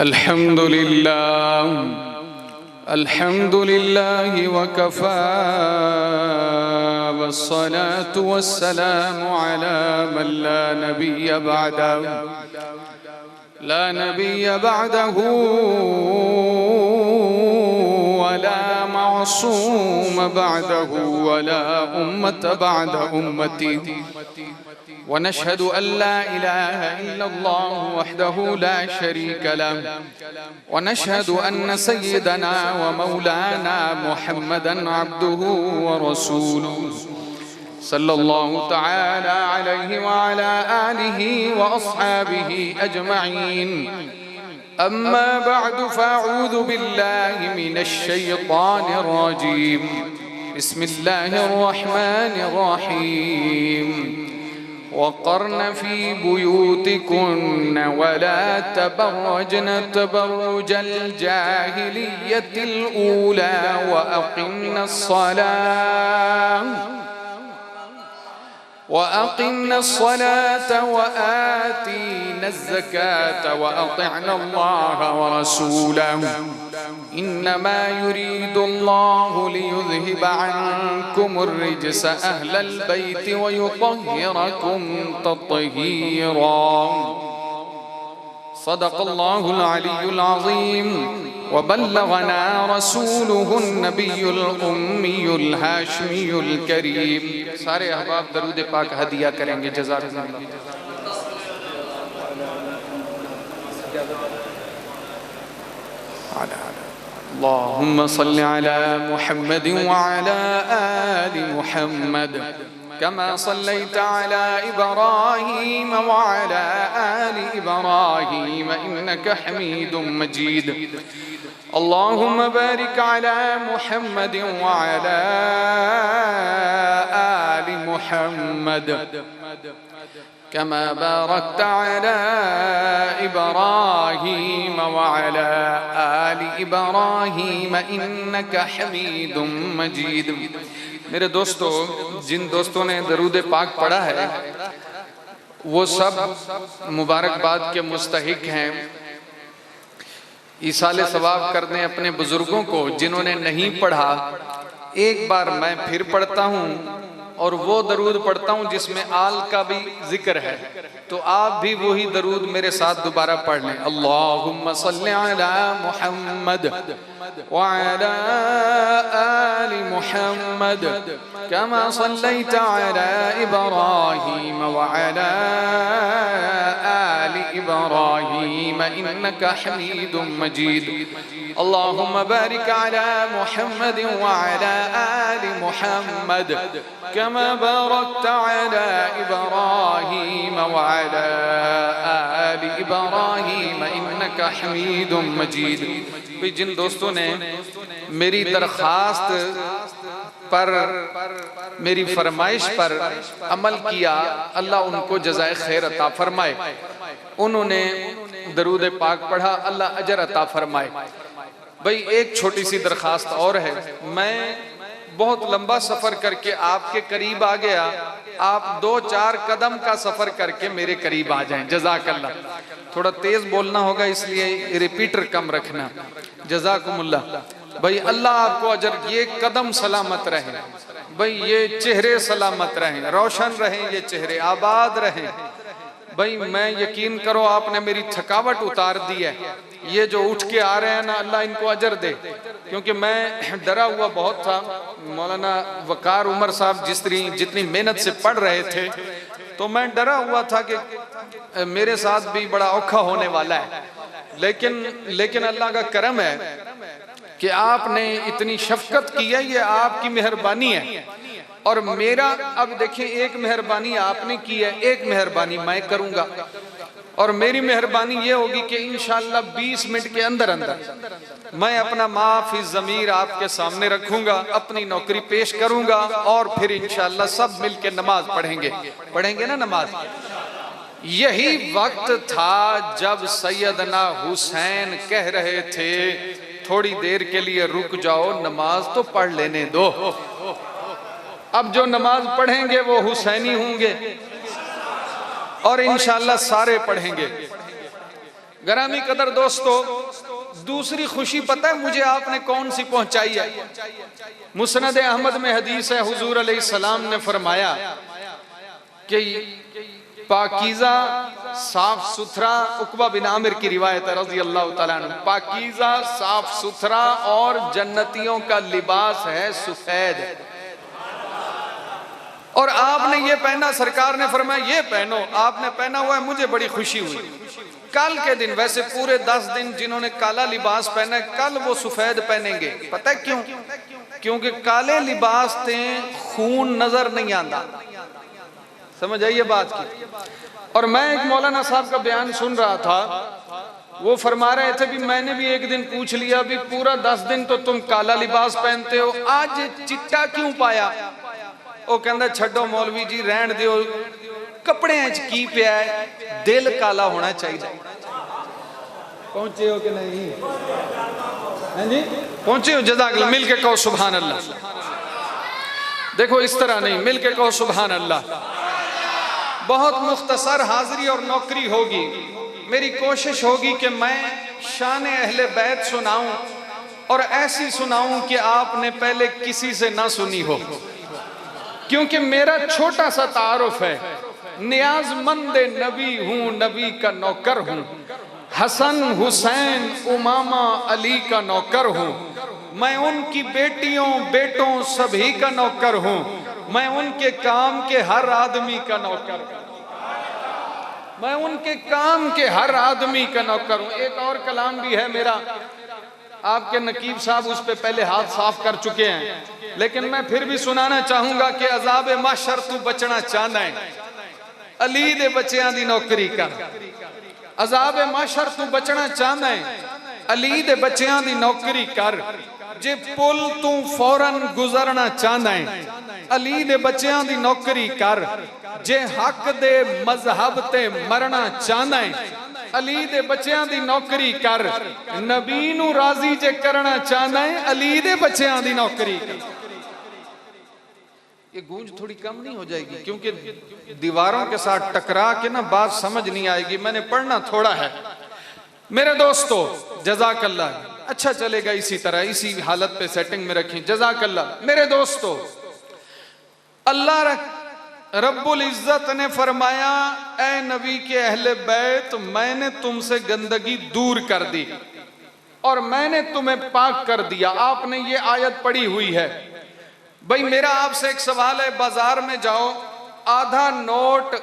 अल्हम्दुलिल्लाह अल्हम्दुलिल्लाह वकफ़ा वस्सलातु वस्सलामु अला मन ला नबिय्य बअदहु वला मअसूम बअदहु वला उम्मत बअद उम्मती वनशहदु अल्ला इलाहा इल्लल्लाह वहदहु ला शरीका लह वनशहदु अन्न सय्यदना व मौलाना मुहम्मदन अब्दुहु व रसूलुहु सल्लल्लाहु तआला अलैहि व अला आलिहि व अस्हाबिहि अजमईन। अम्मा बअदु फअऊज़ु बिल्लाहि मिनश शैतानिर रजीम। बिस्मिल्लाहिर रहमानिर रहीम। वक़र्न फ़ी बुयूतिकुन्न वला तबर्रजन तबर्रुजल जाहिलिय्यतिल ऊला व अक़िम्ना अस्सलात व आतीना अज़्ज़कात व अतिअना अल्लाह व रसूलहु इन्नमा युरीदुल्लाहु लियुज़हिबा अन्कुमुर रिज्स अह्लल बैति व युत्तहिरकुम तत्हीरा। सदक़ल्लाहुल अलियुल अज़ीम व बल्लगना रसूलुहुन नबियुल उम्मियुल हाशिमियुल करीम। सारे अहबाब दरूद पाक हदिया करेंगे। जज़ाकल्लाह। अल्लाहुम्मा सल्लि अला मुहम्मद व अला आलि मुहम्मद कमा सल्लैता अला इब्राहीम व अला आलि इब्राहीम इन्नका हमीदुम मजीद। अल्लाहुम्मा बारिक अला मुहम्मद व अला आलि मुहम्मद कमा बारकता अला इब्राहीम व अला आलि इब्राहीम इन्नका हमीदुम मजीद। मेरे दोस्तों, जिन दोस्तों ने दरूद पाक पढ़ा है वो सब मुबारकबाद के मुस्तहिक हैं। ईसाले सवाब कर दें अपने बुजुर्गों को। जिन्होंने नहीं पढ़ा, एक बार मैं फिर पढ़ता हूँ और वो दरूद पढ़ता हूँ जिसमें आल का भी जिक्र है, तो आप भी वही दरूद मेरे साथ दोबारा पढ़ लें। अल्लाहुम्मा सल्लि अला मुहम्मद व अला आलि मुहम्मद कमा सल्लैता अला इब्राहीम व अला आलि इब्राहीम इन्नका हमीदुम मजीद। अल्लाहुम्मा बारिक अला मुहम्मद व अला आलि मुहम्मद कमा बारकता अला इब्राहीम व अला आलि इब्राहीम इन्नका हमीदुम मजीद। जिन दोस्तों ने मेरी दरखास्त पर, मेरी फरमाइश पर अमल किया, अल्लाह उनको जज़ाए खैर अता फरमाए। उन्होंने दरूद पाक पढ़ा, अल्लाह अजर अता फरमाए। भाई एक छोटी सी दरखास्त और है। मैं बहुत लंबा सफर करके आपके करीब आ गया, आप 2-4 कदम का सफर करके मेरे करीब आ जाएं। जज़ाकल्लाह। थोड़ा तेज बोलना होगा इसलिए रिपीटर कम रखना। जज़ाकुमुल्लाह। भाई अल्लाह आपको अजर। ये कदम सलामत रहें, भाई ये चेहरे सलामत रहें, रोशन रहें, ये चेहरे आबाद रहें। भाई मैं यकीन करो आपने मेरी थकावट उतार दी है। ये जो उठ के आ रहे हैं ना, अल्लाह इनको अजर दे। क्योंकि मैं डरा हुआ बहुत था। मौलाना वकार उमर साहब जितनी मेहनत से पढ़ रहे थे, तो मैं डरा हुआ था कि मेरे साथ भी बड़ा औखा होने वाला है। लेकिन अल्लाह का करम है कि आपने इतनी शफकत की है, ये आपकी मेहरबानी है। और मेरा अब देखिए, एक मेहरबानी आपने की है, एक मेहरबानी मैं करूंगा। और मेरी मेहरबानी ये होगी कि इंशाअल्लाह 20 मिनट के अंदर अंदर मैं अपना माफी ज़मीर आपके सामने रखूंगा, अपनी नौकरी पेश करूंगा और फिर इंशाअल्लाह सब मिलके नमाज पढ़ेंगे ना नमाज। यही वक्त था जब सैयदना हुसैन कह रहे थे थोड़ी देर के लिए रुक जाओ, नमाज तो पढ़ लेने दो। अब जो नमाज पढ़ेंगे वो हुसैनी होंगे और इंशाअल्लाह सारे पढ़ेंगे। गरामी कदर दोस्तों, दूसरी खुशी पता है मुझे आपने कौन सी पहुंचाई है? मुस्नद अहमद में हदीस है, हुजूर अलैहिस्सलाम ने फरमाया कि पाकीज़ा साफ सुथरा, उकबा बिन आमिर की रिवायत है रज़ी अल्लाह तआला अन्हु, पाकीज़ा साफ सुथरा और जन्नतियों का लिबास है सफेद। और आपने ये पहना, सरकार ने फरमाया ये पहनो, आपने पहना हुआ है, मुझे बड़ी खुशी हुई। कल के दिन, वैसे पूरे 10 दिन जिन्होंने काला लिबास पहना है, कल वो सफेद पहनेंगे। पता है क्यों? क्योंकि काले लिबास से खून नजर नहीं आता। समझ आइए बात की। और मैं एक मौलाना साहब का बयान सुन रहा था, वो फरमा रहे थे भी मैंने भी एक दिन पूछ लिया भी पूरा 10 दिन तो तुम काला लिबास पहनते हो, आज चिट्टा क्यों पाया? वो कहंदा छड्डो मौलवी जी, रहन दियो, कपड़े की पिया है, दिल काला होना चाहिए। पहुंचे हो कि नहीं? हैं जी, पहुंचे हो? जज़ाकल्लाह, मिल के कहो सुभान अल्लाह। देखो इस तरह नहीं, मिल के कहो सुभान अल्लाह। बहुत मुख्तसर हाजिरी और नौकरी होगी, मेरी कोशिश होगी कि मैं शान अहले बैत सुनाऊं और ऐसी सुनाऊं कि आपने पहले किसी से ना सुनी हो, क्योंकि मेरा छोटा सा तारुफ है, नियाजमंद नबी हूं, नबी का नौकर हूं, हसन हुसैन उमामा अली का नौकर हूं, मैं उनकी बेटियों बेटों सभी का नौकर हूं, मैं उनके काम के हर आदमी का नौकर हूं, मैं उनके काम के हर आदमी का नौकर हूं। एक और कलाम भी है मेरा, आपके नकीब साहब उस पे पहले हाथ साफ कर चुके हैं, लेकिन मैं फिर भी सुनाना चाहूंगा कि अजाब माशर तू बचना चाहना है, अली दे बच्चियां दी नौकरी कर। अजाब माशर तू बचना चाहना है, अली दे बच्चियां दी नौकरी कर। जे पुल तू फौरन गुजरना चाहना है, अली दे बच्चियां दी नौकरी कर। जे हक दे मजहब ते मरना चाहना है, अली दे बच्चियां दी नौकरी कर। नबी नू राजी जे करना चाहना है, अली दे बच्चियां दी नौकरी कर। ये गूंज थोड़ी कम नहीं हो जाएगी? क्योंकि दीवारों के साथ टकरा के ना बात समझ नहीं आएगी, मैंने पढ़ना थोड़ा है। मेरे दोस्तों जज़ाकल्लाह, अच्छा चलेगा इसी तरह, इसी हालत पे सेटिंग में रखें। जज़ाकल्लाह। मेरे दोस्तों, अल्लाह रब्बुल इज्जत ने फरमाया, ए नबी के अहले बैत, मैंने तुमसे गंदगी दूर कर दी और मैंने तुम्हें पाक कर दिया। आपने ये आयत पढ़ी हुई है। भाई मेरा आपसे एक सवाल है, बाजार में जाओ, आधा नोट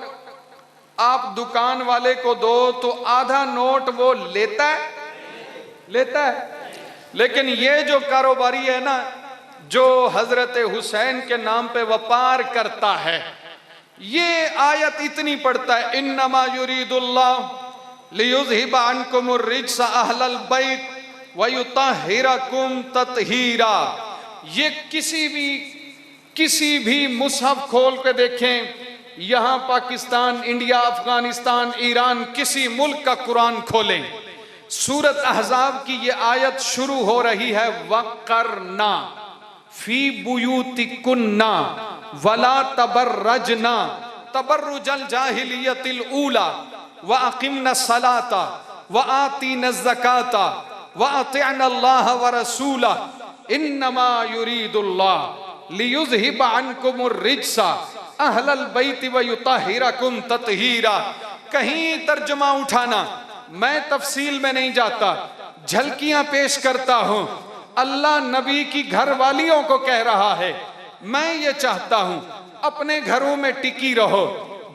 आप दुकान वाले को दो तो आधा नोट वो लेता है? लेता है। लेकिन ये जो कारोबारी है ना, जो हजरत हुसैन के नाम पे व्यापार करता है, ये आयत इतनी पढ़ता है, इन्नमा युरीदुल्लाह लियुज़हिबा अन्कुमुर रिज्सा अहलल बैत व युतहिरकुम तत्हीरा। ये किसी भी मुसहफ खोल के देखें, यहां पाकिस्तान, इंडिया, अफगानिस्तान, ईरान, किसी मुल्क का कुरान खोलें, सूरत अहज़ाब की ये आयत शुरू हो रही है, वक़रना फी बुयूतिकुन्ना वला तबर्रजना तबर्रुजल जाहिलियतिल ऊला व अक़िमना सलाता व आतीना ज़काता व अतिअना अल्लाह व रसूला इन्नमा युरीदुल्लाह लियुज़हिबा अन्कुमुर रिज्सा अहलल बैति व युतहिरकुम तत्हीरा। कहीं तर्जुमा उठाना, मैं तफसील में नहीं जाता, झलकियां पेश करता हूं। अल्लाह नबी की घरवालियों को कह रहा है, मैं ये चाहता हूं अपने घरों में टिकी रहो,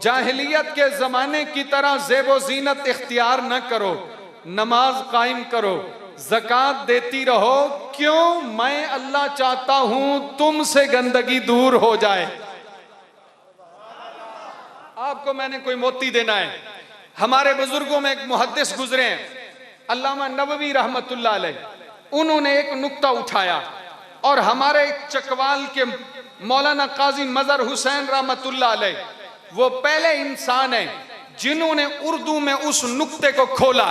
जाहिलियत के जमाने की तरह ज़ेबो ज़ीनत इख्तियार न करो, नमाज कायम करो, ज़कात देती रहो। क्यों? मैं अल्लाह चाहता हूं तुमसे गंदगी दूर हो जाए। आपको मैंने कोई मोती देना है। हमारे बुजुर्गों में एक मुहद्दिस गुजरे हैं, अल्लामा नबवी रहमतुल्लाह अलैह, उन्होंने एक नुक्ता उठाया और हमारे चकवाल के मौलाना काजी मजहर हुसैन रहमतुल्लाह अलैह, वो पहले इंसान हैं जिन्होंने उर्दू में उस नुक्ते को खोला।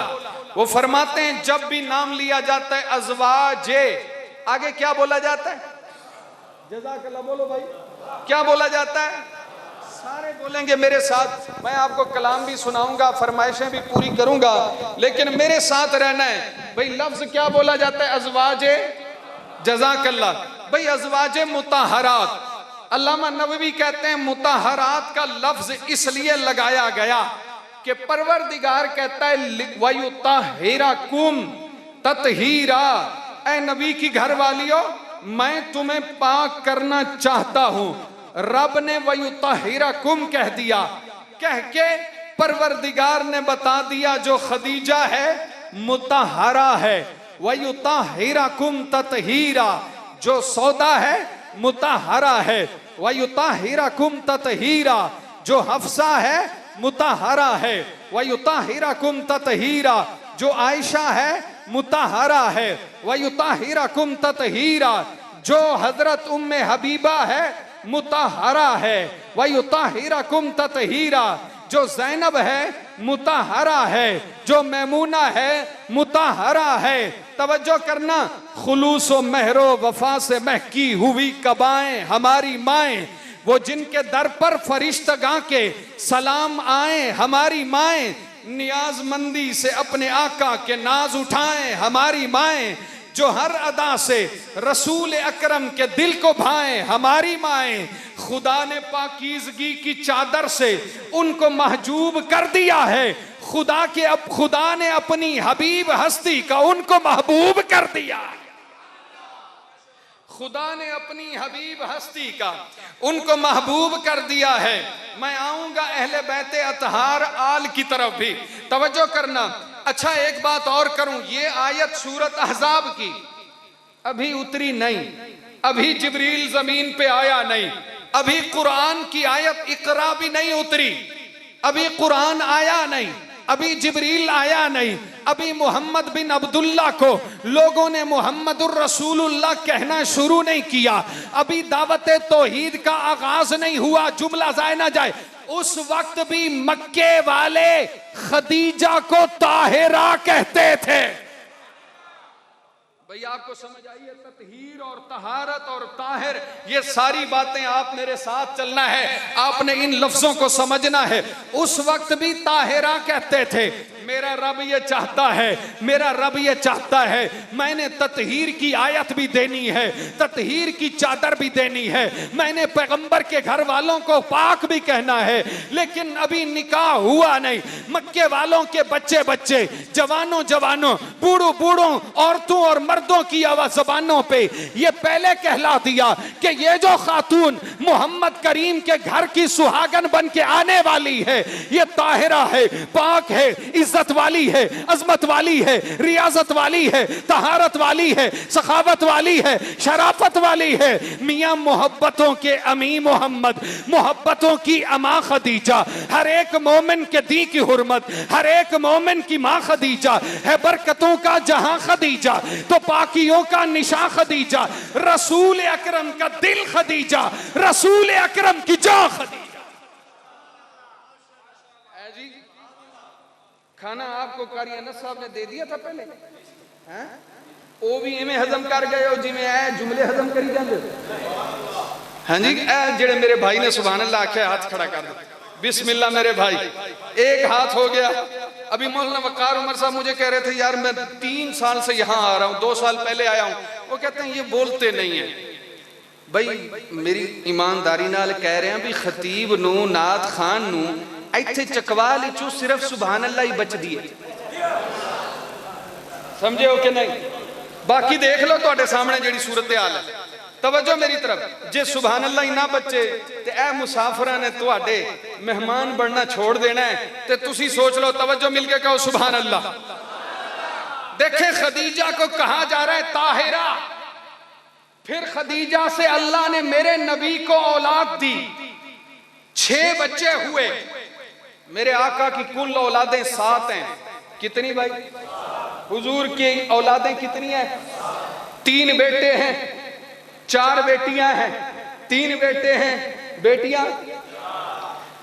वो फरमाते हैं, जब भी नाम लिया जाता है अज़वाजे, आगे क्या बोला जाता है? जज़ाकल्लाह बोलो भाई, क्या बोला जाता है? सारे बोलेंगे मेरे साथ, मैं आपको कलाम भी सुनाऊंगा, फरमाइशें भी पूरी करूंगा, लेकिन मेरे साथ रहना है। भाई लफ्ज क्या बोला जाता है? अज़वाजे, जज़ाकल्लाह। भाई अज़वाजे मुताहरात, अल्लामा नबवी कहते हैं मुताहरात का लफ्ज इसलिए लगाया गया कि परवरदिगार कहता है वयुताहिराकुम ततहीरा, ऐ नबी की घर वालियों मैं तुम्हें पाक करना चाहता हूं। रब ने वयुताहिराकुम कह दिया, कह के परवरदिगार ने बता दिया जो खदीजा है मुताहरा है। वयुताहिराकुम ततहीरा, जो सौदा है मुताहरा है। वयुताहिराकुम ततहीरा, जो हफ्सा है मुताहरा है। वयुताहिराकुम ततहीरा, जो आयशा है मुताहरा है। वयुताहिराकुम ततहीरा, जो हजरत उम्मे हबीबा है मुताहरा है। वयुताहिराकुम ततहीरा, जो ज़ैनब है मुताहरा है। जो मैमूना है मुताहरा है। तवज्जो करना, खुलूस व महरो वफा से महकी हुई कबाएं हमारी माएं, वो जिनके दर पर फरिश्तगां के सलाम आए हमारी माएं, नियाजमंदी से अपने आका के नाज उठाएं हमारी माएं, जो हर अदा से रसूल अकरम के दिल को भाएं हमारी माएं, खुदा ने पाकीज़गी की चादर से उनको महजूब कर दिया है। खुदा ने अपनी हबीब हस्ती का उनको महबूब कर दिया। खुदा ने अपनी हबीब हस्ती का उनको महबूब कर दिया है। मैं आऊंगा अहले बैते अतहार आल की तरफ भी, तवज्जो करना। अच्छा एक बात और करूं, ये आयत सूरत अहज़ाब की अभी उतरी नहीं, अभी जिब्रील जमीन पे आया नहीं, अभी कुरान की आयत इकरा भी नहीं उतरी, अभी कुरान आया नहीं, अभी जिब्रील आया नहीं, अभी मोहम्मद बिन अब्दुल्ला को लोगों ने मोहम्मदुर रसूलुल्लाह कहना शुरू नहीं किया, अभी दावत तौहीद का आगाज नहीं हुआ। जुमला जाए ना जाए, उस वक्त भी मक्के वाले खदीजा को ताहिरा कहते थे। भैया आपको समझ आई है? ततहीर और तहारत और ताहिर, ये सारी बातें आप मेरे साथ चलना है, आपने इन लफ्जों को समझना है। उस वक्त भी ताहिरा कहते थे। मेरा रब ये चाहता है, मेरा रब ये चाहता है, मैंने ततहीर की आयत भी देनी है, ततहीर की चादर भी देनी है, मैंने पैगंबर के घर वालों को पाक भी कहना है, लेकिन अभी निकाह हुआ नहीं। मक्के वालों के बच्चे बच्चे, जवानों जवानों, बूढ़ों बूढ़ों, औरतों और मर्दों की आवाज जबानों पे ये पहले कहला दिया कि ये जो खातून मोहम्मद करीम के घर की सुहागन बन के आने वाली है, ये ताहिरा है, पाक है, इज्जत वाली है, अजमत वाली है, रियाजत वाली है, तहारत वाली है, सखावत वाली है, शराफत वाली है। मियां मोहब्बतों के अमी मोहम्मद, मोहब्बतों की अमा खदीजा, हर एक मोमिन के दी की हुर्मत, हर एक मोमिन की मां खदीजा है, बरकतों का जहां खदीजा, तो पाकियों का निशा खदीजा, रसूल अकरम का दिल खदीजा, रसूल अकरम की जा खदीजा। खाना आपको कारी अनस साहब ने दे दिया था पहले, हैं? ओ भी इवें हजम कर गए हो जिवें ऐ जुमले हजम करी जाते। हाँ जी, ऐ जेड़े मेरे भाई ने सुभान अल्लाह आख्या, हाथ खड़ा कर दो, बिस्मिल्लाह मेरे भाई। एक हाथ हो गया। अभी मौलाना वकार उमर साहब मुझे कह रहे थे, यार मैं 3 साल से यहाँ आ रहा हूँ, 2 साल पहले आया हूँ। वो कहते हैं ये बोलते नहीं है। भाई मेरी ईमानदारी नाल कह रहे हैं भी खतीब नू, नात खान नू इत्थे चकवाल विचों सिर्फ सुभान अल्लाह ही बचदी है, समझे हो कि नहीं? बाकी देख लो तुहाडे सामने जिहड़ी सूरत हाल है। तवज्जो मेरी तरफ, जे सुभान अल्लाह ही ना बचे ते ए मुसाफिरां ने तुहाडे मेहमान बनना छोड़ देना है, ते तुसी सोच लो। तवज्जो मिलके कहो सुभान अल्लाह। देखे खदीजा को कहा जा रहा है ताहिरा। फिर खदीजा से अल्लाह ने मेरे नबी को औलाद दी, 6 बच्चे हुए। मेरे आका की कुल औलादें 7 हैं। कितनी भाई? हुजूर की औलादें कितनी हैं? 3 बेटे हैं, 4 बेटियां हैं, 3 बेटे हैं, बेटियां।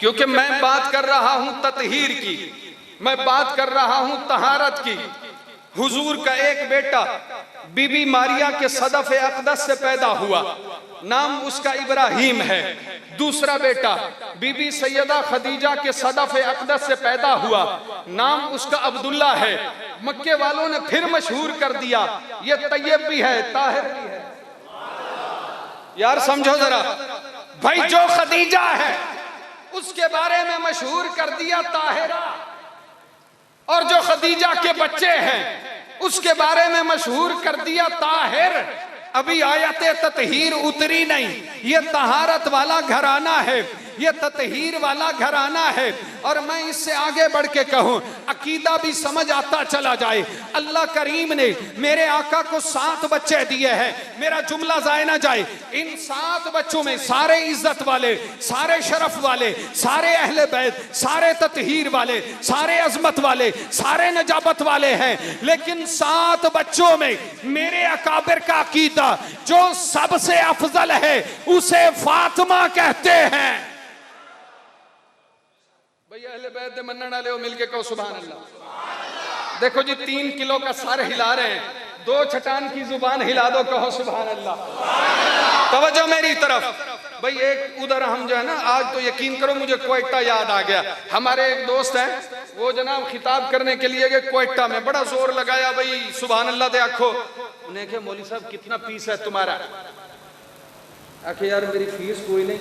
क्योंकि मैं बात कर रहा हूं ततहीर की, मैं बात कर रहा हूं तहारत की। हुजूर का एक बेटा बीबी मारिया के सदफ अक़दस से पैदा हुआ, नाम उसका इब्राहिम है। दूसरा बेटा बीबी सैयदा खदीजा के सदफ अक़दस से पैदा हुआ, नाम उसका अब्दुल्ला है। मक्के वालों ने फिर मशहूर कर दिया, ये तैयब भी है, ताहिर भी है। यार समझो जरा भाई, जो खदीजा है उसके बारे में मशहूर कर दिया ताहिरा, और जो खदीजा के बच्चे हैं उसके बारे में मशहूर कर दिया ताहिर। अभी आयते ततहीर उतरी नहीं, ये तहारत वाला घराना है, ये ततहीर वाला घराना है। और मैं इससे आगे बढ़ के कहूं, अकीदा भी समझ आता चला जाए। अल्लाह करीम ने मेरे आका को 7 बच्चे दिए हैं, मेरा जुमला जाए ना जाए। इन 7 बच्चों में सारे इज्जत वाले, सारे शरफ वाले, सारे अहले बैत, सारे ततहीर वाले, सारे अजमत वाले, सारे नजाबत वाले हैं। लेकिन 7 बच्चों में मेरे अकाबिर का अकीदा जो सबसे अफजल है उसे फातिमा कहते हैं। भैया अहले बैत दे मन्नण वाले हो, मिलके कहो सुभान अल्लाह। देखो जी 3 किलो का सर हिला रहे हैं, 2 छटान की जुबान हिला दो, कहो सुभान अल्लाह। तवज्जो मेरी तरफ। भाई एक उधर हम जो है ना, आज तो यकीन करो मुझे क्वेटा याद आ गया। हमारे एक दोस्त हैं, वो जनाब खिताब करने के लिए गए क्वेटा में, बड़ा जोर लगाया भाई सुभान अल्लाह दे आखो। उन्हें कहा मौली साहब कितना फीस है तुम्हारा? आखे यार मेरी फीस कोई नहीं,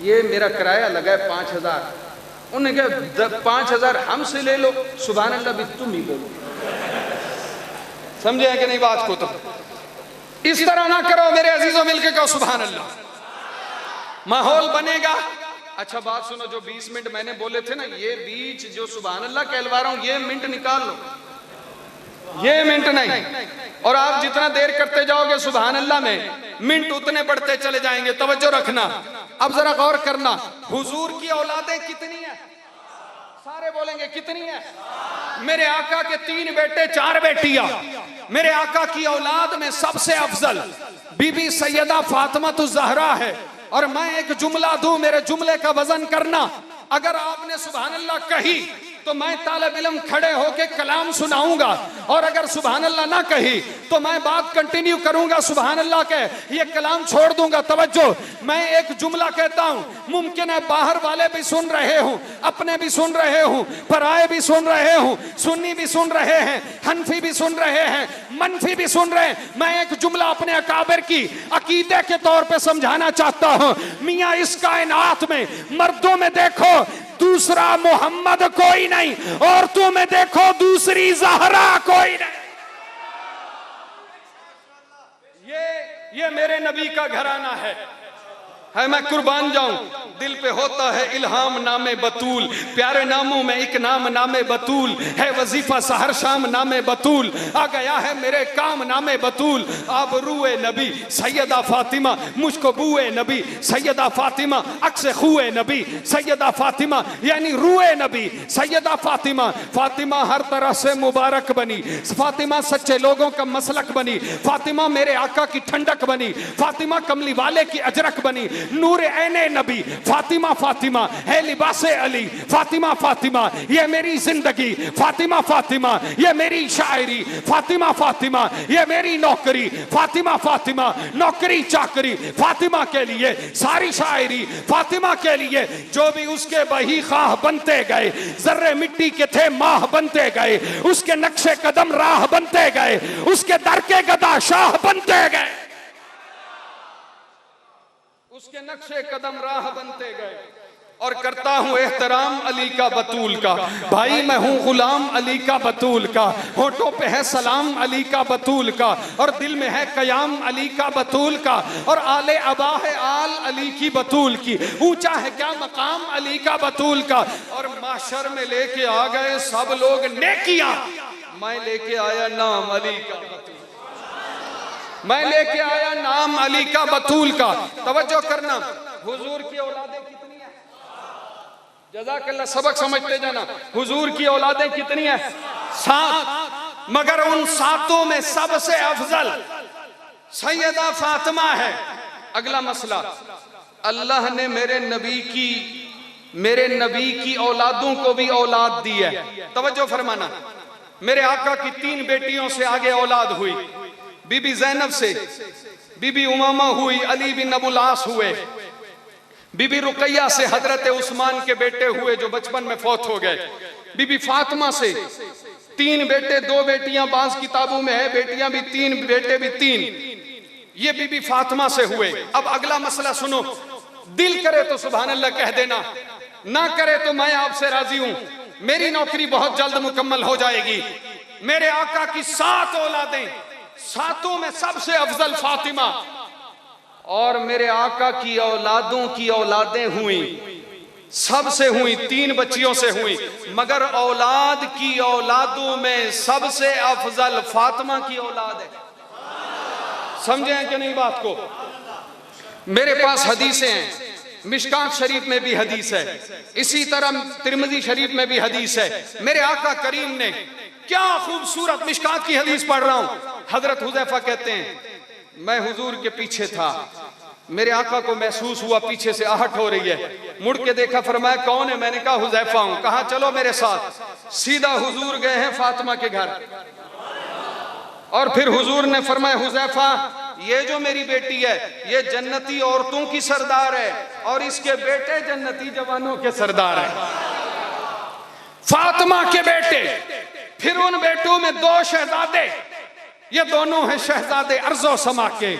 ये मेरा किराया लगा है 5000। उन्हें कहा 5000 हमसे ले लो, सुभान अल्लाह भी तुम ही बोलो। समझे कि नहीं बात को? तो इस तरह ना करो मेरे अजीजों, मिलके कहो सुभान अल्लाह। माहौल बनेगा। अच्छा बात सुनो, जो 20 मिनट मैंने बोले थे ना, ये बीच जो सुभान अल्लाह कहलवा रहा हूं, ये मिनट निकाल लो, ये मिनट नहीं। और आप जितना देर करते जाओगे सुभान अल्लाह में, मिनट उतने बढ़ते चले जाएंगे। तवज्जो रखना, अब जरा गौर करना। हुजूर की औलादें कितनी है? सारे बोलेंगे कितनी है? मेरे आका के 3 बेटे 4 बेटियां। मेरे आका की औलाद में सबसे अफजल बीबी सैयदा फातिमा तो ज़हरा है। और मैं एक जुमला दूं, मेरे जुमले का वजन करना। अगर आपने सुभान अल्लाह कही तो मैं तालिब इल्म खड़े होके कलाम सुनाऊंगा, और अगर सुभान अल्लाह ना कही तो मैं बात कंटिन्यू करूंगा सुभान अल्लाह के, ये कलाम छोड़ दूंगा। तवज्जो, मैं एक जुमला कहता हूं, मुमकिन है बाहर वाले भी सुन रहे हूं, अपने भी सुन रहे हूं, पराए भी सुन रहे हूं, सुन्नी भी सुन रहे हैं, हनफी भी सुन रहे हैं, मनफी भी सुन रहे हैं। मैं एक जुमला अपने अकाबिर की अकीदे के तौर पे समझाना चाहता हूं। मियां इस कायनात में मर्दों में देखो दूसरा मोहम्मद कोई नहीं, औरतों में देखो दूसरी ज़हरा कोई नहीं। ये मेरे नबी का घराना है। मैं कुर्बान जाऊं, दिल पे होता है इल्हाम नामे बतूल, प्यारे नामों में एक नाम नामे बतूल है, वजीफा सहर शाम नामे बतूल, आ गया है मेरे काम नामे बतूल। आप रूए नबी सैयदा फातिमा, मुझको बुए नबी सैयदा फातिमा, अक्स खुए नबी सैयदा फातिमा, यानी रूए नबी सैयदा फातिमा। फातिमा हर तरह से मुबारक बनी, फातिमा सच्चे लोगों का मसलक बनी, फातिमा मेरे आका की ठंडक बनी, फातिमा कमली वाले की अजरक बनी, नूर ऐने नबी फातिमा, फातिमा है लिबासे अली, फातिमा फातिमा ये मेरी जिंदगी, फातिमा फातिमा ये मेरी शायरी, फातिमा फातिमा ये मेरी नौकरी, फातिमा फातिमा नौकरी चाकरी फातिमा के लिए, सारी शायरी फातिमा के लिए। जो भी उसके बही खाह बनते गए, जर्रे मिट्टी के थे माह बनते गए, उसके नक्शे कदम राह बनते गए, उसके दर के गदा शाह बनते गए, उसके नक्शे कदम राह बनते गए। और करता हूं एहतराम अली का बतूल का, भाई मैं हूं गुलाम अली का बतूल का, होठों पे है सलाम अली का बतूल का, और दिल में है कयाम अली का बतूल का, और आले अबा है आल अली की बतूल की, ऊंचा है क्या मकाम अली का बतूल का। और माशर में लेके आ गए सब लोग नेकियां, मैं लेके आया नाम अली का बतूल, मैं लेके आया नाम अली का बतूल का। तवज्जो करना, हुजूर की औलादें कितनी है? जज़ाकल्लाह, सबक समझते जाना। हुजूर की औलादें कितनी है? 7, मगर उन 7 में सबसे अफजल सैयदा फातिमा है। अगला मसला, अल्लाह ने मेरे नबी की औलादों को भी औलाद दी है। तवज्जो फरमाना, मेरे आका की 3 बेटियों से आगे औलाद हुई, बीबी ज़ैनब से, बीबी उमामा हुई, अली बिन अबुल आस हुए, बीबी रुकैया से हजरत उस्मान के बेटे हुए जो बचपन में फौत हो गए, बीबी फातिमा से 3 बेटे 2 बेटियां, बाज़ किताबों में है बेटियां भी 3 बेटे भी 3, ये बीबी फातिमा से हुए। अब अगला मसला सुनो, दिल करे तो सुभान अल्लाह कह देना, ना करे तो मैं आपसे राजी हूं। मेरी नौकरी बहुत जल्द मुकम्मल हो जाएगी। मेरे आका की 7 औलादें, 7 में सबसे अफजल फातिमा, और मेरे आका की औलादों की औलादें हुई, सबसे हुई 3 बच्चियों से हुई, मगर औलाद की औलादों में सबसे अफजल फातिमा की औलाद है। समझे हैं कि नहीं बात को? मेरे पास हदीसें हैं, मिशकात शरीफ में भी हदीस है, इसी तरह तिरमिज़ी शरीफ में भी हदीस है। मेरे आका करीम ने क्या खूबसूरत मिशकात की हदीस पढ़ रहा हूं। हजरत हुज़ैफा कहते हैं मैं हुजूर के पीछे था, मेरे आका को महसूस हुआ पीछे से आहट हो रही है, मुड़ के देखा, फरमाया कौन है? मैंने कहा हुज़ैफा हूं। कहा चलो मेरे साथ। सीधा हुजूर गए हैं फातिमा के घर, और फिर हुजूर ने फरमाया हुज़ैफा ये जो मेरी बेटी है ये जन्नती औरतों की सरदार है, और इसके बेटे जन्नती जवानों के सरदार है। फातिमा के बेटे, फिर उन बेटों में 2 शहजादे, ये दोनों हैं शहजादे अर्ज़ो समा के,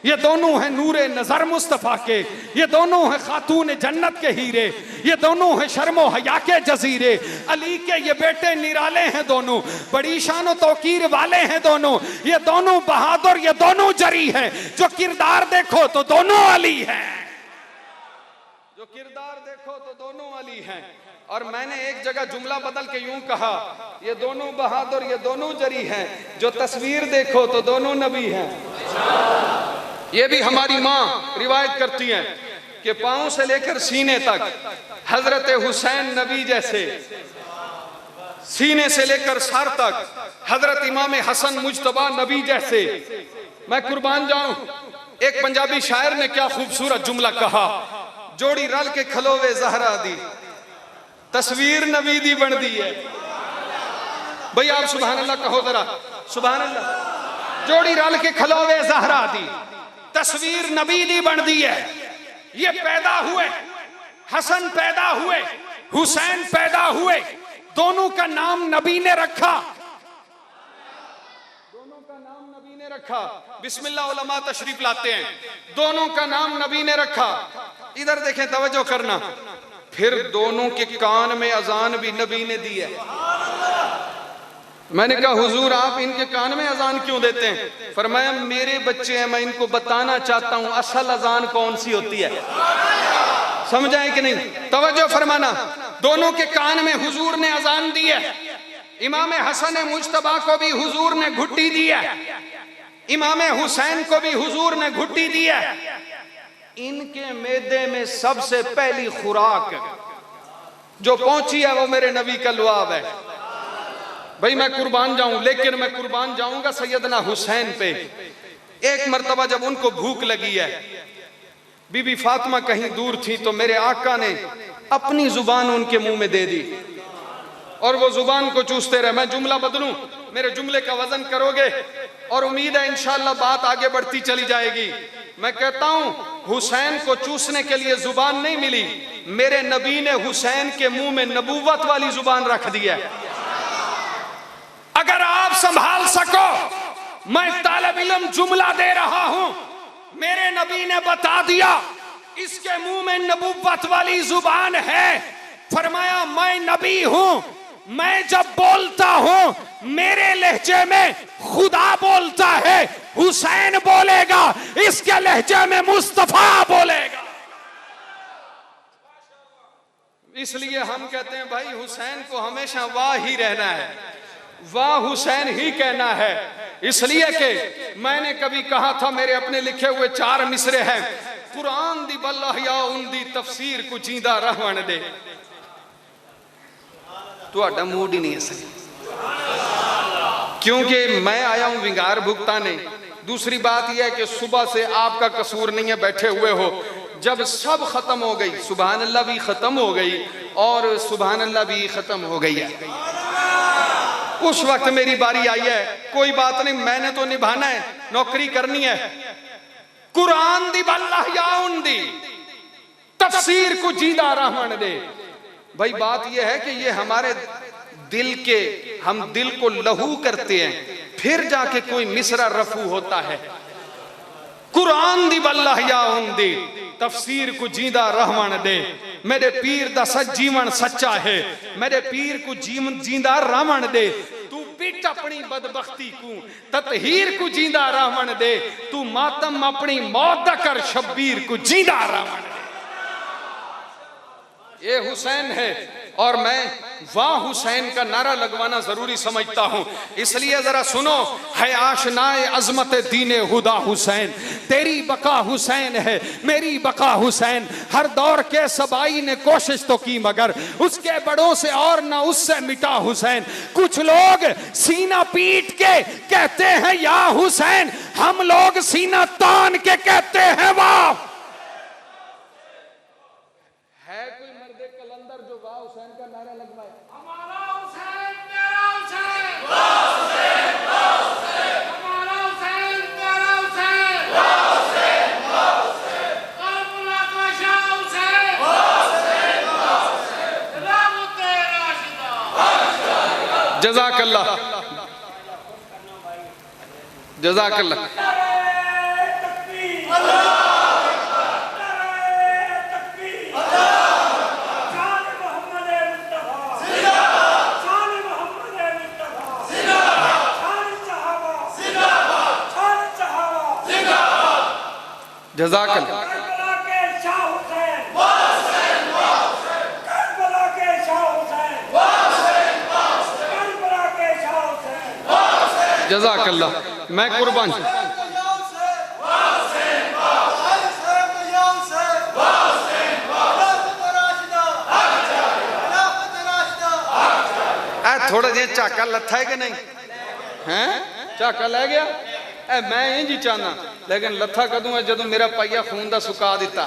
ये दोनों हैं नूरे नजर मुस्तफा के, ये दोनों हैं खातून जन्नत के हीरे, ये दोनों हैं शर्मो हया के जजीरे। अली के ये बेटे निराले हैं दोनों, बड़ी शान तौकीर वाले हैं दोनों, ये दोनों बहादुर, ये दोनों जरी हैं। जो किरदार देखो तो दोनों अली हैं, जो किरदार देखो तो दोनों अली हैं। और मैंने एक जगह जुमला बदल के यूं कहा, ये दोनों बहादुर, ये दोनों जरी हैं। जो तस्वीर देखो तो दोनों नबी हैं। ये भी हमारी माँ रिवायत करती हैं कि पांव से लेकर सीने तक हजरत हुसैन नबी जैसे, सीने से लेकर सर तक हजरत इमाम हसन मुजतबा नबी जैसे। मैं कुर्बान जाऊं, एक पंजाबी शायर ने क्या खूबसूरत जुमला कहा, जोड़ी रल के खलोवे ज़हरा दी, तस्वीर नबी दी बन दी है। भाई आप सुभान अल्लाह कहो जरा, सुभान अल्लाह। जोड़ी रल के खलोवे ज़हरा दी, तस्वीर नबी दी बन दी है। ये पैदा हुए, हसन पैदा हुए, हुसैन पैदा हुए, दोनों का नाम नबी ने रखा, दोनों का नाम नबी ने रखा। बिस्मिल्लाह उलमा तशरीफ लाते हैं, दोनों का नाम नबी ने रखा। इधर देखें, तवज्जो करना, फिर दोनों के कान में अजान भी नबी ने दी है। मैंने कहा हुजूर आप इनके कान में अजान क्यों देते हैं? फरमाया मेरे बच्चे हैं, मैं इनको बताना चाहता हूं असल अजान कौन सी होती है। समझाएं कि नहीं? तवज्जो फरमाना, दोनों के कान में हुजूर ने अजान दी है। इमाम हसन मुजतबा को भी हुजूर ने घुट्टी दी है, इमाम हुसैन को भी हुजूर ने घुट्टी दी है। इनके मैदे में सबसे पहली खुराक जो पहुंची है वो मेरे नबी का लुआब है। भाई मैं कुर्बान जाऊं, लेकिन मैं कुर्बान जाऊंगा सैयदना हुसैन पे। एक मर्तबा जब उनको भूख लगी है, बीबी फातिमा कहीं दूर थी, तो मेरे आका ने अपनी जुबान उनके मुंह में दे दी और वो जुबान को चूसते रहे। मैं जुमला बदलूं, मेरे जुमले का वजन करोगे और उम्मीद है इंशाअल्लाह बात आगे बढ़ती चली जाएगी। मैं कहता हूं हुसैन को चूसने के लिए जुबान नहीं मिली, मेरे नबी ने हुसैन के मुंह में नबूवत वाली जुबान रख दी है। अगर आप संभाल सको, मैं तालिब इल्म जुमला दे रहा हूं, मेरे नबी ने बता दिया इसके मुंह में नबूवत वाली जुबान है। फरमाया मैं नबी हूं, मैं जब बोलता हूं मेरे लहजे में खुदा बोलता है, हुसैन बोलेगा इसके लहजे में मुस्तफा बोलेगा। इसलिए हम कहते हैं भाई हुसैन को हमेशा वाह ही रहना है, वाह हुसैन ही कहना है। इसलिए कि मैंने कभी कहा था, मेरे अपने लिखे हुए 4 मिसरे हैं, कुरान दी बल्लाह या उनदी तफसीर को जींदा रहने दे। तो मूड ही नहीं है सही, क्योंकि मैं आया हूं विंगार भुगताने। दूसरी बात यह है कि सुबह से आपका कसूर नहीं है, बैठे हुए हो। जब सब खत्म हो गई, सुभान अल्लाह भी खत्म हो गई और सुभान अल्लाह भी खत्म हो गई है, उस वक्त मेरी बारी आई है। कोई बात नहीं, मैंने तो निभाना है, नौकरी करनी है। कुरान दी अल्लाह याउन दी तफसीर को जीदा रहमान दे। भाई बात यह है कि ये हमारे दिल के, हम दिल को लहू करते हैं, फिर जाके कोई मिसरा रफू होता है। कुरान दी अल्लाह याउन दी तफसीर को जीदा रहमान दे। मेरे पीर दा सच जीवन सच्चा है, मेरे पीर को जीवन जीदा रहमान दे। तू पिट अपनी बदबख्ती को ततहीर को जीदा रहमान दे। तू मातम अपनी मौत दा कर शब्बीर को जीदा रहमान दे। ये हुसैन है और मैं वाह हुसैन का नारा लगवाना जरूरी समझता हूं। इसलिए जरा सुनो, है आशनाए अजमत दीने हुदा हुसैन, तेरी बका हुसैन है मेरी बका हुसैन। हर दौर के सबाई ने कोशिश तो की मगर उसके बड़ों से और ना उससे मिटा हुसैन। कुछ लोग सीना पीट के कहते हैं या हुसैन, हम लोग सीना तान के कहते हैं वाह। है कोई मर्दे कलंदर जो वाह हुसैन का नारा लगवाए? हमारा हुसैन तेरा हुसैन, वाह हुसैन वाह हुसैन, हमारा हुसैन तेरा हुसैन, वाह हुसैन वाह हुसैन, करबला का शाह हुसैन, वाह हुसैन वाह हुसैन, रहमत राशिदा, माशाअल्लाह, जज़ाकल्लाह जज़ाकल्लाह। जज़ाकल्लाह। जज़ाकल्लाह, मैं कुर्बान। थोड़ा जिहा झाका लथा है कि नहीं है? झाका लै गया ए, मैं इंज चाहना, लेकिन लथा कदों है जदों मेरा पाइया खून दा सुका दिता।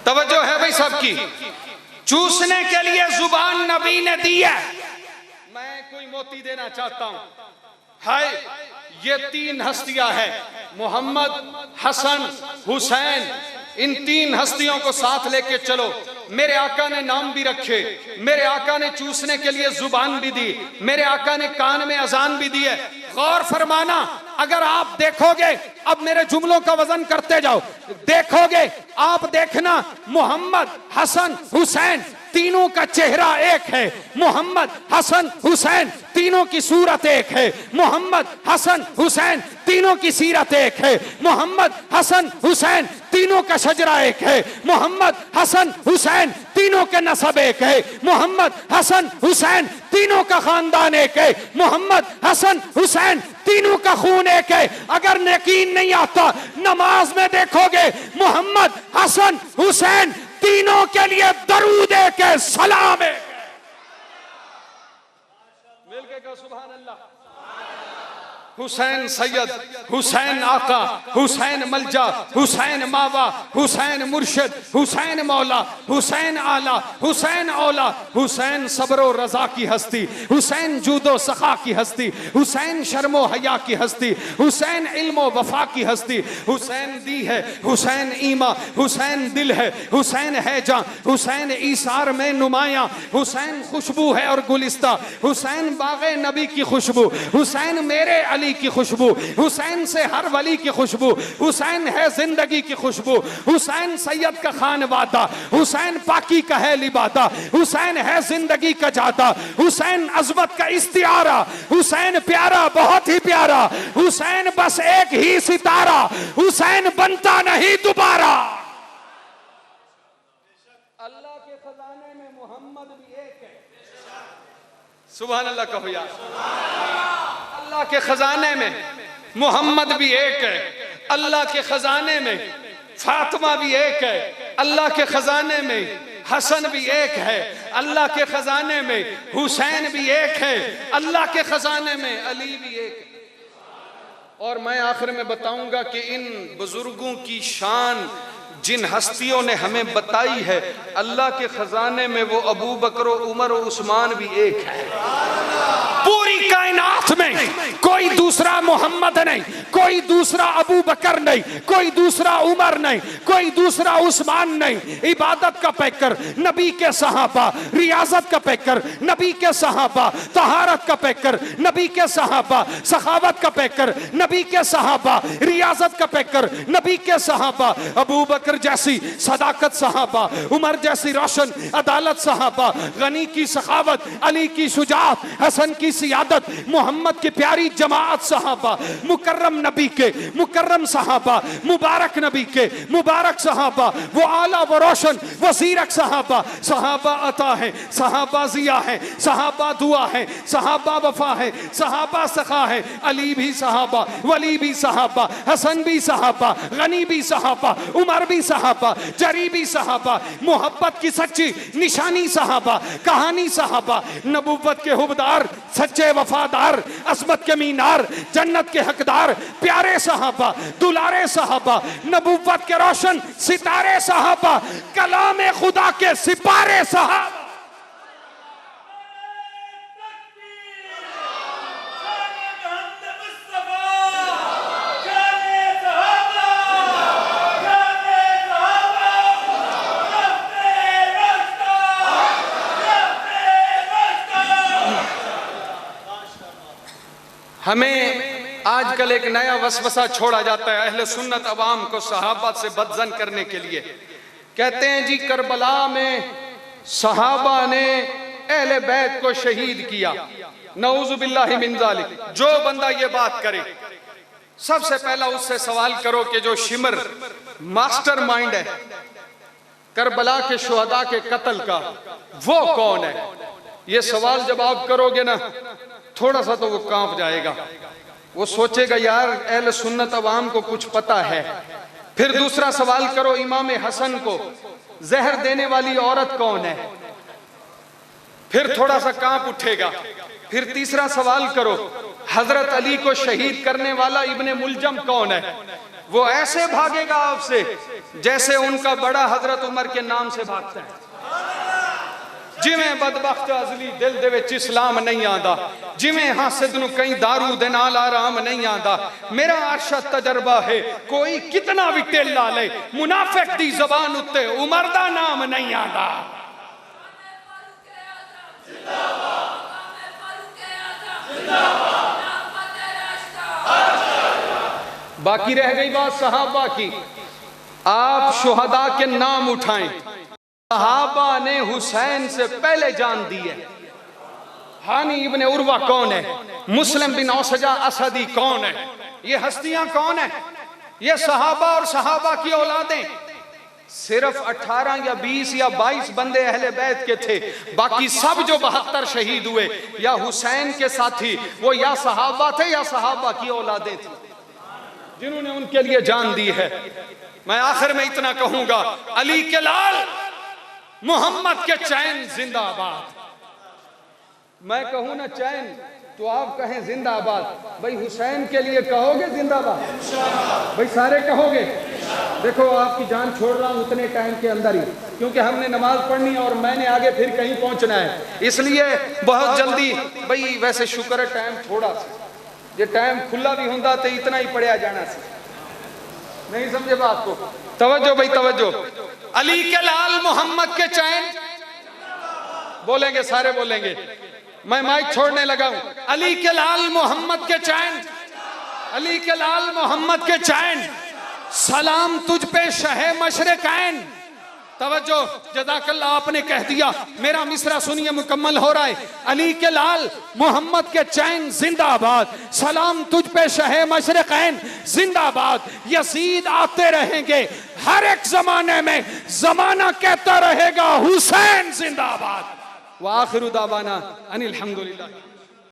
तवज्जो है भाई सबकी। चूसने के लिए जुबान नबी ने दी है। मैं कोई मोती देना चाहता हूं। हाय, ये तीन हस्तियां हैं, मोहम्मद, हसन, हुसैन। इन तीन हस्तियों को साथ लेके चलो। मेरे आका ने नाम भी रखे, मेरे आका ने चूसने के लिए जुबान भी दी, मेरे आका ने कान में अजान भी दी है। गौर फरमाना, अगर आप देखोगे, अब मेरे जुमलों का वजन करते जाओ, देखोगे आप, देखना मोहम्मद, हसन, हुसैन तीनों का चेहरा एक है। मोहम्मद, हसन, हुसैन तीनों की सूरत एक है। मोहम्मद, हसन, हुसैन तीनों की सीरत एक है। मोहम्मद, हसन, हुसैन तीनों का शजरा एक है। मोहम्मद, हसन, हुसैन तीनों के नसब एक है। मोहम्मद, हसन, हुसैन तीनों का खानदान एक है। मोहम्मद, हसन, हुसैन तीनों का खून एक है। अगर यकीन नहीं आता, नमाज में देखोगे मोहम्मद, हसन, हुसैन तीनों के लिए दरूद एक है, सलाम है। मिलके कहो सुभान अल्लाह। हुसैन सैयद, हुसैन आका, हुसैन मलजा, हुसैन मावा, हुसैन मुर्शिद, हुसैन मौला, हुसैन आला, हुसैन औला, हुसैन सब्रो रजा की हस्ती, हुसैन जूदो सखा की हस्ती, हुसैन शर्मो हया की हस्ती, हुसैन इल्मो वफा की हस्ती। हुसैन दी है, हुसैन ईमा, हुसैन दिल है, हुसैन है जां, हुसैन ईसार में नुमाया, हुसैन खुशबू है और गुलिस्ता, हुसैन बागे नबी की खुशबू, हुसैन मेरे अली की खुशबू, हुसैन से हर वली की खुशबू, हुसैन है जिंदगी की खुशबू, हुसैन सैयद का खान वादा, हुसैन पाकी का है लिबादा, हुसैन है जिंदगी का जाता, हुसैन अजमत का इस्तियारा, हुसैन प्यारा बहुत ही प्यारा, हुसैन बस एक ही सितारा, हुसैन बनता नहीं दोबारा। अल्लाह के खजाने में मोहम्मद भी एक है। सुभान अल्लाह कहो यार। अल्लाह के खजाने में मोहम्मद भी एक है, अल्लाह के खजाने में फातिमा भी एक है, अल्लाह के खजाने में हसन भी एक है, अल्लाह के खजाने में हुसैन भी एक है, अल्लाह के खजाने में अली भी एक है। और मैं आखिर में बताऊंगा कि इन बुजुर्गों की शान जिन हस्तियों ने हमें बताई है, अल्लाह के खजाने में वो अबू बकर, उमर और उस्मान भी एक है। पूरी कायनात में कोई दूसरा मोहम्मद नहीं, कोई दूसरा अबू बकर नहीं, कोई दूसरा उमर नहीं, कोई दूसरा उस्मान नहीं। इबादत का पैकर नबी के सहाबा, रियाजत का पैकर नबी के सहाबा, तहारत का पैकर नबी के सहाबा, सखावत का पैकर नबी के सहाबा, रियाजत का पैकर नबी के सहाबा, अबू बकर जैसी सदाकत सहाबा, उमर जैसी रोशन अदालत सहाबा, गनी की सखावत, अली की शुजाअत, हसन की सियादत, मोहम्मद की प्यारी जमाअत सहाबा, मुकर्रम नबी के मुकर्रम सहाबा, मुबारक नबी के मुबारक सहाबा, वो आला वो रोशन वो सीरक सहाबा। सहाबा अता है, सहाबा जिया है, सहाबा दुआ है, सहाबा वफा है, सहाबा सखा है। अली भी सहाबा, वली भी सहाबा, हसन भी सहाबा, गनी भी सहाबा, उमर भी सहाबा, जरी भी सहाबा, मोहब्बत की सच्ची निशानी सहाबा, कहानी सहाबा, नबुव्वत के हुबदार, सच्चे वफादार, असमत के मीनार, जन्नत के हकदार, प्यारे सहाबा, दुलारे सहाबा, नबुव्वत के रोशन सितारे सहाबा, कलाम खुदा के सिपारे सहाबा। हमें आजकल एक नया वसवसा छोड़ा जाता है अहले सुन्नत अवाम को सहाबा से बदजन करने के लिए। कहते हैं जी करबला में सहाबा ने अहले बैत को शहीद किया। नऊज़ु बिल्लाहि मिन ज़ालिक। जो बंदा ये बात करे सबसे पहला उससे सवाल करो कि जो शिमर मास्टर माइंड है करबला के शुहदा के कत्ल का, वो कौन है? ये सवाल जब आप करोगे ना थोड़ा सा तो वो कांप जाएगा, वो सोचेगा यार अहले सुन्नत अवाम को कुछ पता है। फिर दूसरा सवाल करो इमाम हसन को जहर देने वाली औरत कौन है, फिर थोड़ा सा कांप उठेगा। फिर तीसरा सवाल करो हजरत अली को शहीद करने वाला इब्ने मुलजम कौन है, वो ऐसे भागेगा आपसे जैसे उनका बड़ा हजरत उमर के नाम से भागता है। जिमें बदबख्त अजली दिल दे विच इस्लाम नहीं आंदा, जिमें हासिद नूं कई दारू दे नाल आराम नहीं आंदा। मेरा अरशद तजर्बा है कोई कितना भी टेल ला ले, मुनाफिक दी ज़बान उत्ते उमर दा नाम नहीं आंदा। बाकी रह गई बात सहाबा की। आप शुहदा के नाम उठाएं। सहाबा ने हुसैन से पहले जान दी है। हानी इब्ने उर्वा कौन है? मुस्लिम बिन औसजा असदी कौन है? ये हस्तियां कौन है? ये सहाबा और सहाबा की औलादें। सिर्फ 18 या 20 या 22 बंदे अहले बैत के थे, बाकी सब जो 72 शहीद हुए या हुसैन के साथी, वो या सहाबा थे या सहाबा की औलादें थी जिन्होंने उनके लिए जान दी है। मैं आखिर में इतना कहूंगा, अली के लाल मोहम्मद के चैन जिंदाबाद। मैं कहूं ना चैन तो आप कहें जिंदाबाद। भाई हुसैन के लिए कहोगे जिंदाबाद? भाई सारे कहोगे? देखो आपकी जान छोड़ रहा हूं उतने टाइम के अंदर ही, क्योंकि हमने नमाज पढ़नी है और मैंने आगे फिर कहीं पहुंचना है, इसलिए बहुत जल्दी। भाई वैसे शुक्र है टाइम थोड़ा सा, ये टाइम खुला भी होता तो इतना ही पढ़िया जाना सी। नहीं समझे बात को? तवज्जो भाई तवज्जो। अली के लाल मोहम्मद के चैन बोलेंगे, सारे बोलेंगे। मैं माइक छोड़ने लगा हूं। अली के लाल मोहम्मद के चैन, अली के लाल मोहम्मद के चैन, सलाम तुझ पे शहे मशरिकैन। तवज्जो जज़ाकल्लाह, आपने कह दिया। मेरा मिसरा सुनिए, मुकम्मल हो रहा है। अली के लाल मोहम्मद के चैन जिंदाबाद, सलाम तुझ पे शहे मशरिकैन जिंदाबाद। यजीद आते रहेंगे हर एक जमाने में, जमाना कहता रहेगा हुसैन जिंदाबाद। व आखिरु दावाना अनिल हम्दुलिल्लाह।